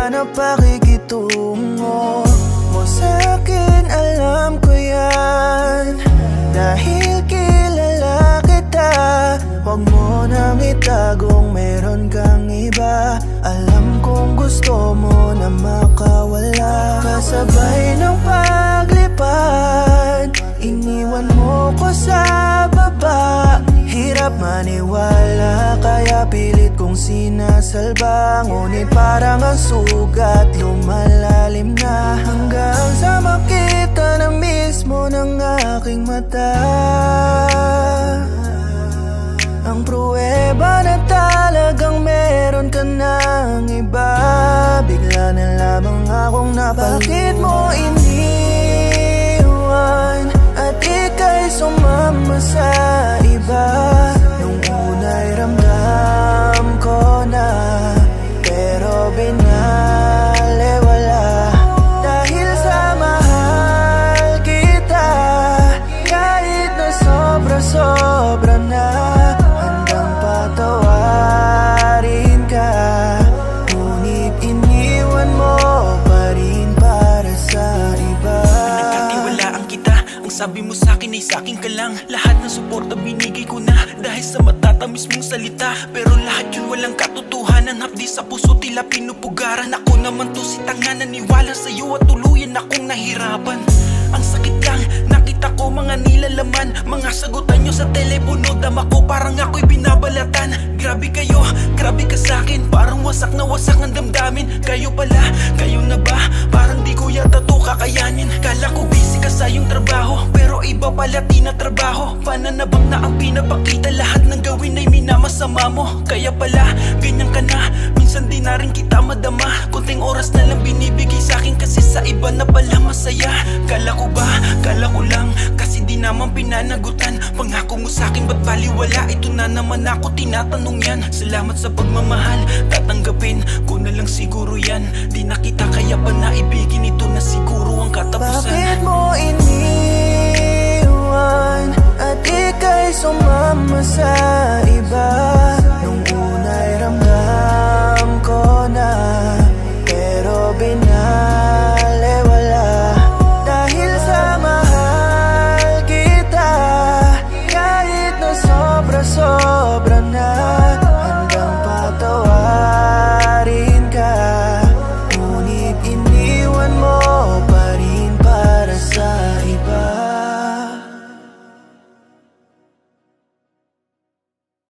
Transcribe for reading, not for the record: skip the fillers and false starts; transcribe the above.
iba na pakikitungo mo sa'kin, alam ko yan. Dahil kilala kita, huwag mo nang itagong meron kang iba. Alam kong gusto mo na makawala. Kasabay ng paglipad, iniwan mo ko sa baba. Hirap maniwala, kaya pilit kong sinasalba. Ngunit parang ang sugat lumalalim na, hanggang sa makita na mismo ng aking mata ang pruweba na talagang meron ka ng iba. Bigla na lamang akong napalunod. Bakit mo iniwan at ika'y sumama sa iba? Nung una'y ramdam ko na, pero binalewala. Dahil sa mahal kita, kahit na sobra-sobra na, handang patawarin ka. Ngunit iniwan mo pa rin para sa iba. Pinagkatiwalaan kita, ang sabi mo sa'kin ay sa'kin ka lang. Lahat ng suporta binigay ko na, dahil sa matatamis mong salita. Pero lahat yun walang katotohanan, hapdi sa puso tila pinupugaran. Ako naman to si tanga, naniwala sa'yo at tuluyan akong nahirapan. Ang sakit lang, nakita ko mga nilalaman, mga sagutan nyo sa telepono. Dama ko parang ako'y binabalatan. Grabe kayo, grabe ka sa'kin, parang wasak na wasak ang damdamin. Kayo pala, kayo na ba? Parang di ko yata to kakayanin. Kala ko busy ka sa iyong trabaho, pero iba pala tinatrabaho. Pananabang na ang pinapakita, lahat ng gawin ay minamasama mo. Kaya pala, ganyan ka na, minsan di na rin kita madama. Konting oras na lang binibigay sa'kin, kasi sa iba na pala masaya. Kala ko ba, kala ko lang, kasi di naman pinanagutan. Pangako mo sa'kin, ba't baliwala? Ito na naman ako tinatanong yan. Salamat sa pagmamahal, tatanggapin ko na lang siguro yan. Di na kita kaya pa naibigin, ito na siguro ang katapusan. Bakit mo iniwan at ika'y sumama sa